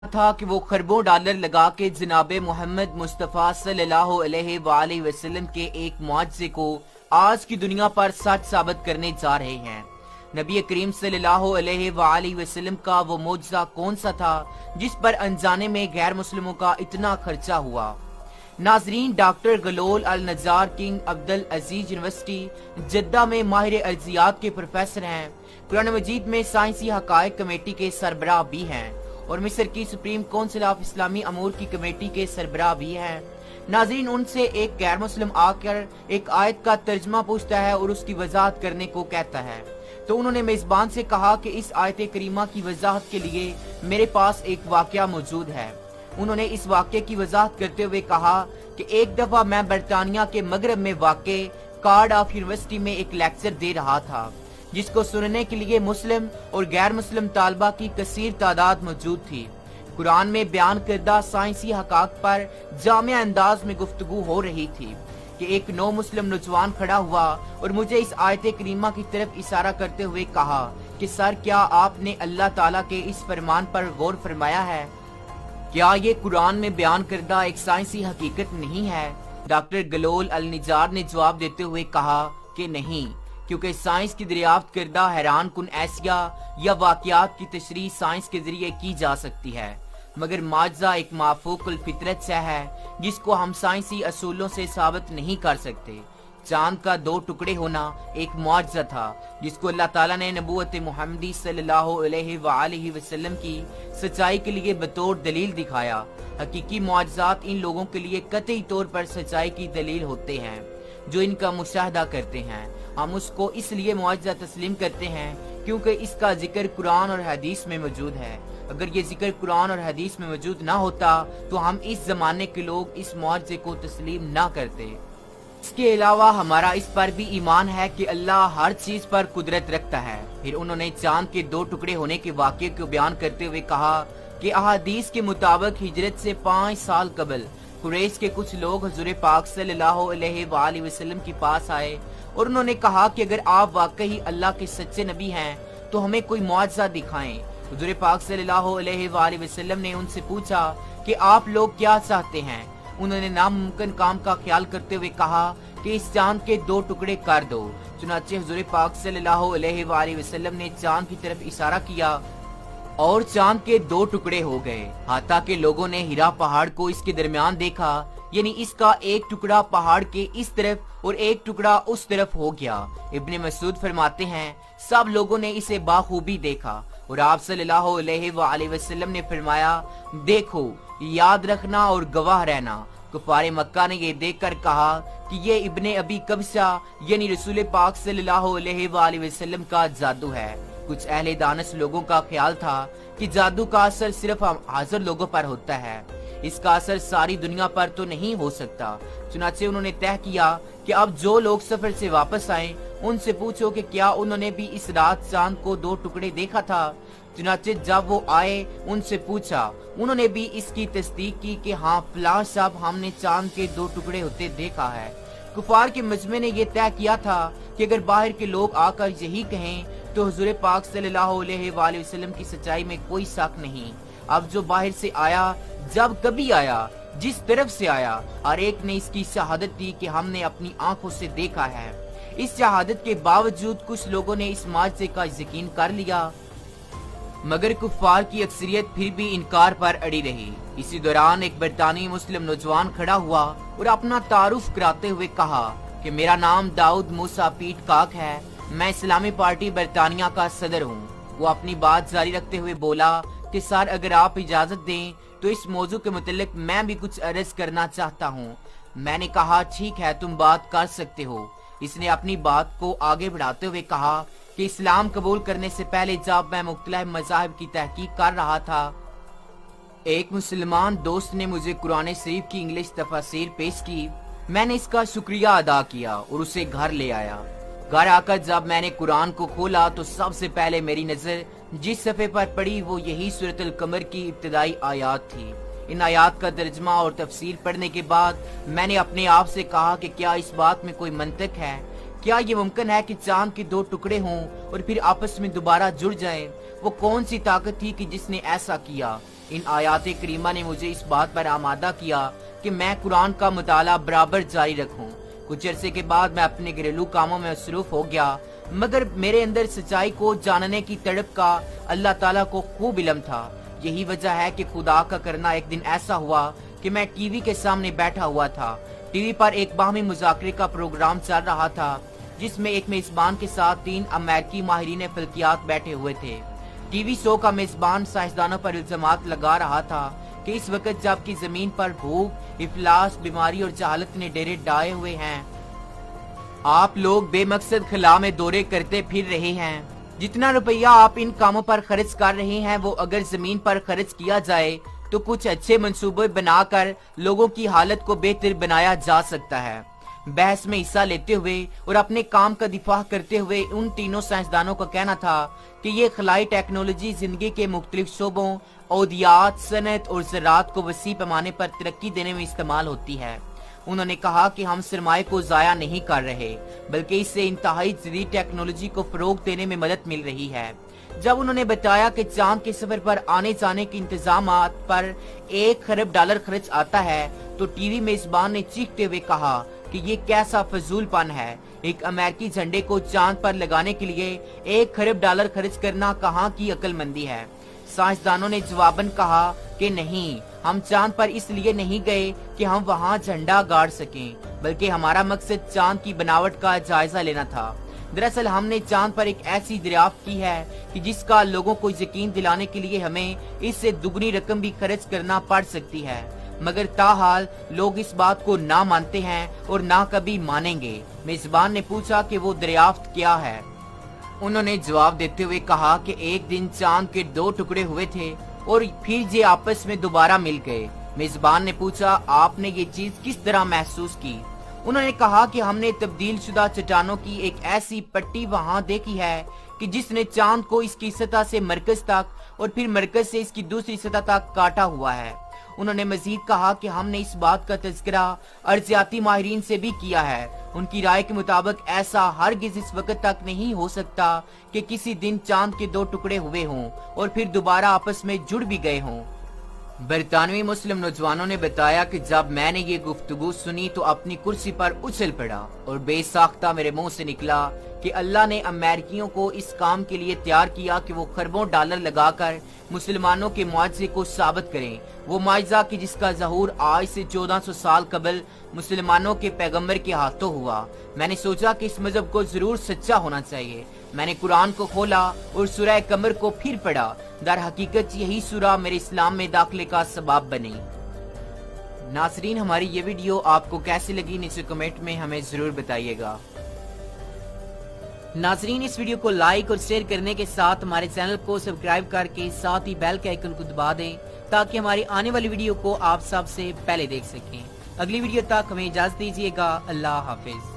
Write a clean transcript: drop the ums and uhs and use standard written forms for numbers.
था कि वो खरबों डॉलर लगा के जनाब मोहम्मद मुस्तफ़ा सल्लल्लाहु अलैहि वसल्लम के एक मुआजिज़े को आज की दुनिया पर सच साबित करने जा रहे हैं। नबी करीम सल्लल्लाहु अलैहि वसल्लम का वो मुआजिज़ा कौन सा था जिस पर अनजाने में गैर मुस्लिमों का इतना खर्चा हुआ। नाजरीन, डॉक्टर गलोल अल नजार किंग अब्दुल अजीज यूनिवर्सिटी जद्दा में माहिर अर्जियात के प्रोफेसर हैं, कुरान मजीद में साइंसी हकायक कमेटी के सरबराह भी हैं और मिस्र की सुप्रीम काउंसिल ऑफ इस्लामी अमूर की कमेटी के सरबराह भी हैं। नाजरीन, उनसे एक गैर मुस्लिम आकर एक आयत का तर्जमा पूछता है और उसकी वजाहत करने को कहता है, तो उन्होंने मेजबान से कहा कि इस आयत करीमा की वजाहत के लिए मेरे पास एक वाकया मौजूद है। उन्होंने इस वाक़े की वजाहत करते हुए कहा कि एक दफा मैं बरतानिया के मगरब में वाक़े कार्ड ऑफ यूनिवर्सिटी में एक लेक्चर दे रहा था, जिसको सुनने के लिए मुस्लिम और गैर मुस्लिम तालबा की कसीर तादाद मौजूद थी। कुरान में बयान करदा साइंसी हकाक पर जामिया अंदाज में गुफ्तगू हो रही थी कि एक नौ मुस्लिम नौजवान खड़ा हुआ और मुझे इस आयत करीमा की तरफ इशारा करते हुए कहा कि सर, क्या आपने अल्लाह ताला के इस फरमान पर गौर फरमाया है? क्या ये कुरान में बयान करदा एक साइंसी हकीकत नहीं है? डॉक्टर गलोल अल निजार ने जवाब देते हुए कहा कि नहीं, क्योंकि साइंस की दरियाफ्त करदा हैरान कुन एशिया या वाकयात की तशरीह साइंस के जरिए की जा सकती है, मगर माजजा एक माफूकुल फितरत से है जिसको हम साइंसी असूलों से साबित नहीं कर सकते। चांद का दो टुकड़े होना एक मुआजिज़ा था जिसको अल्लाह ताला ने नबूवत मुहम्मदी सल्लल्लाहु अलैहि वसल्लम की सच्चाई के लिए बतौर दलील दिखाया। हकीकी मुआजिज़ात इन लोगों के लिए कतई तौर पर सच्चाई की दलील होते हैं जो इनका मुशाहदा करते हैं। हम उसको इसलिए मुआजिज़ा तस्लीम करते हैं क्योंकि इसका जिक्र कुरान और हदीस में मौजूद है। अगर ये जिक्र कुरान और हदीस में मौजूद ना होता तो हम इस जमाने के लोग इस मुआजिज़े को तस्लीम ना करते। इसके अलावा हमारा इस पर भी ईमान है कि अल्लाह हर चीज पर कुदरत रखता है। फिर उन्होंने चांद के दो टुकड़े होने के वाक़े को बयान करते हुए कहा कि अहादीस के मुताबिक हिजरत से 5 साल कबल कुरैश के कुछ लोग हुजूर पाक सल्लल्लाहु अलैहि वसल्लम के पास आए और उन्होंने कहा कि अगर आप वाकई अल्लाह के सच्चे नबी हैं तो हमें कोई मुआजिज़ा दिखाएं। हुजूर पाक सल्लल्लाहु अलैहि वसल्लम ने उनसे पूछा कि आप लोग क्या चाहते हैं? उन्होंने नामुमकिन काम का ख्याल करते हुए कहा कि इस चांद के दो टुकड़े कर दो। चुनाचे हुजूर पाक सल्लल्लाहु अलैहि वसल्लम ने चांद की तरफ इशारा किया और चांद के दो टुकड़े हो गए। हाता के लोगों ने हिरा पहाड़ को इसके दरमियान देखा, यानी इसका एक टुकड़ा पहाड़ के इस तरफ और एक टुकड़ा उस तरफ हो गया। इब्ने मसूद फरमाते हैं, सब लोगों ने इसे बाखूबी देखा और आप सल्लल्लाहु अलैहि वसल्लम ने फरमाया, देखो, याद रखना और गवाह रहना। कुफारे मक्का ने ये देखकर कहा कि ये इब्ने अबी कबसा यानी रसूल पाक सल्लल्लाहु अलैहि वसल्लम का जादू है। कुछ अहले दानस लोगों का ख्याल था कि जादू का असर सिर्फ हाजिर लोगों पर होता है, इसका असर सारी दुनिया पर तो नहीं हो सकता। चुनाचे उन्होंने तय किया कि अब जो लोग सफर से वापस आए उनसे पूछो कि क्या उन्होंने भी इस रात चांद को दो टुकड़े देखा था। चुनाचे जब वो आए उनसे पूछा, उन्होंने भी इसकी तस्दीक की कि हाँ फलां साहब, हमने चांद के दो टुकड़े होते देखा है। कुफार के मजमे ने यह तय किया था कि अगर बाहर के लोग आकर यही कहें तो हुजूर पाक सल्लल्लाहु अलैहि वसल्लम की सच्चाई में कोई शक नहीं। अब जो बाहर से आया, जब कभी आया, जिस तरफ से आया, हर एक ने इसकी शहादत दी कि हमने अपनी आंखों से देखा है। इस शहादत के बावजूद कुछ लोगों ने इस मुआजिज़े का यकीन कर लिया, मगर कुफार की अक्सरियत फिर भी इनकार पर अड़ी रही। इसी दौरान एक बरतानी मुस्लिम नौजवान खड़ा हुआ और अपना तारुफ कराते हुए कहा कि मेरा नाम दाऊद मूसा पीट काक है, मैं इस्लामी पार्टी बरतानिया का सदर हूँ। वो अपनी बात जारी रखते हुए बोला कि सर, अगर आप इजाजत दें तो इस मौजू के मुतालिक मैं भी कुछ अर्ज करना चाहता हूँ। मैंने कहा, ठीक है, तुम बात कर सकते हो। इसने अपनी बात को आगे बढ़ाते हुए कहा कि इस्लाम कबूल करने से पहले जब मैं मुख्तलिफ मज़ाहिब की तहकीक कर रहा था, एक मुसलमान दोस्त ने मुझे कुरान शरीफ की इंग्लिश तफसीर पेश की। मैंने इसका शुक्रिया अदा किया और उसे घर ले आया। घर आकर जब मैंने कुरान को खोला तो सबसे पहले मेरी नजर जिस सफ़े पर पड़ी वो यही सूरतुल कमर की इब्तिदाई आयात थी। इन आयात का तर्जमा और तफसीर पढ़ने के बाद मैंने अपने आप से कहा कि क्या इस बात में कोई मंतक है? क्या ये मुमकिन है कि चांद के दो टुकड़े हों और फिर आपस में दोबारा जुड़ जाएं? वो कौन सी ताकत थी कि जिसने ऐसा किया? इन आयात करीमा ने मुझे इस बात पर आमादा किया कि मैं कुरान का मुताला बराबर जारी रखूं। कुछ अरसे के बाद मैं अपने घरेलू कामों में मसरूफ हो गया, मगर मेरे अंदर सच्चाई को जानने की तड़प का अल्लाह ताला को खूब इल्म था। यही वजह है कि खुदा का करना एक दिन ऐसा हुआ कि मैं टीवी के सामने बैठा हुआ था। टीवी पर एक बाहमी मुज़ाकरे का प्रोग्राम चल रहा था, जिसमें एक मेजबान के साथ 3 अमेरिकी माहिरीन फल्कियात बैठे हुए थे। टीवी शो का मेजबान साइंसदानों पर इल्जामात लगा रहा था कि इस वक्त जबकि जमीन पर भूख, इफलास, बीमारी और जहालत ने डेरे डाए हुए हैं, आप लोग बेमकसद खला में दौरे करते फिर रहे हैं। जितना रुपया आप इन कामों पर खर्च कर रहे हैं, वो अगर जमीन पर खर्च किया जाए तो कुछ अच्छे मंसूबे बनाकर लोगों की हालत को बेहतर बनाया जा सकता है। बहस में हिस्सा लेते हुए और अपने काम का दिफा करते हुए उन तीनों साइंसदानों का कहना था कि ये खलाई टेक्नोलॉजी जिंदगी के मुख्तलिफ शोबों, औदियात, सनत और ज़राअत को वसी पैमाने पर तरक्की देने में इस्तेमाल होती है। उन्होंने कहा कि हम सरमाए को जाया नहीं कर रहे, बल्कि इससे इंतहाई जदीद टेक्नोलॉजी को फरोग देने में मदद मिल रही है। जब उन्होंने बताया कि चांद के सफर पर आने जाने के इंतजामात पर $1 खरब खर्च आता है, तो टीवी मेजबान ने चीखते हुए कहा कि ये कैसा फजूलपन है। एक अमेरिकी झंडे को चांद पर लगाने के लिए $1 खरब खर्च करना कहाँ की अक्लमंदी है। साइंसदानों ने जवाबन कहा कि नहीं, हम चांद पर इसलिए नहीं गए कि हम वहाँ झंडा गाड़ सकें, बल्कि हमारा मकसद चांद की बनावट का जायजा लेना था। दरअसल हमने चांद पर एक ऐसी दरियाफ्त की है कि जिसका लोगों को यकीन दिलाने के लिए हमें इससे दुगनी रकम भी खर्च करना पड़ सकती है, मगर ताहाल लोग इस बात को ना मानते हैं और ना कभी मानेंगे। मेजबान ने पूछा कि वो दरियाफ्त क्या है। उन्होंने जवाब देते हुए कहा कि एक दिन चांद के 2 टुकड़े हुए थे और फिर ये आपस में दोबारा मिल गए। मेजबान ने पूछा, आपने ये चीज किस तरह महसूस की? उन्होंने कहा कि हमने तब्दील शुदा चट्टानों की एक ऐसी पट्टी वहाँ देखी है कि जिसने चांद को इसकी सतह से मरकज तक और फिर मरकज से इसकी दूसरी सतह तक काटा हुआ है। उन्होंने मजीद कहा कि हमने इस बात का तज़किरा अर्जियाती माहिरीन से भी किया है। उनकी राय के मुताबिक ऐसा हरगिज इस वक्त तक नहीं हो सकता कि किसी दिन चांद के 2 टुकड़े हुए हों और फिर दोबारा आपस में जुड़ भी गए हों। बरतानवी मुस्लिम नौजवानों ने बताया कि जब मैंने ये गुफ्तगू सुनी तो अपनी कुर्सी पर उछल पड़ा और बेसाख्ता मेरे मुंह से निकला कि अल्लाह ने अमेरिकियों को इस काम के लिए तैयार किया कि वो खरबों डॉलर लगाकर मुसलमानों के मुआजिजे को साबित करें। वो मुआजिजा कि जिसका ज़हूर आज से 1400 साल कबल मुसलमानों के पैगंबर के हाथों हुआ। मैंने सोचा कि इस मजहब को जरूर सच्चा होना चाहिए। मैंने कुरान को खोला और सूरह कमर को फिर पढ़ा। दर हकीकत यही सूरह मेरे इस्लाम में दाखिले का सबब बनी। नासरीन, हमारी ये वीडियो आपको कैसी लगी नीचे कमेंट में हमें जरूर बताइएगा। नाजरीन, इस वीडियो को लाइक और शेयर करने के साथ हमारे चैनल को सब्सक्राइब करके साथ ही बेल के आइकन को दबा दें ताकि हमारी आने वाली वीडियो को आप सबसे पहले देख सकें। अगली वीडियो तक हमें इजाजत दीजिएगा। अल्लाह हाफिज।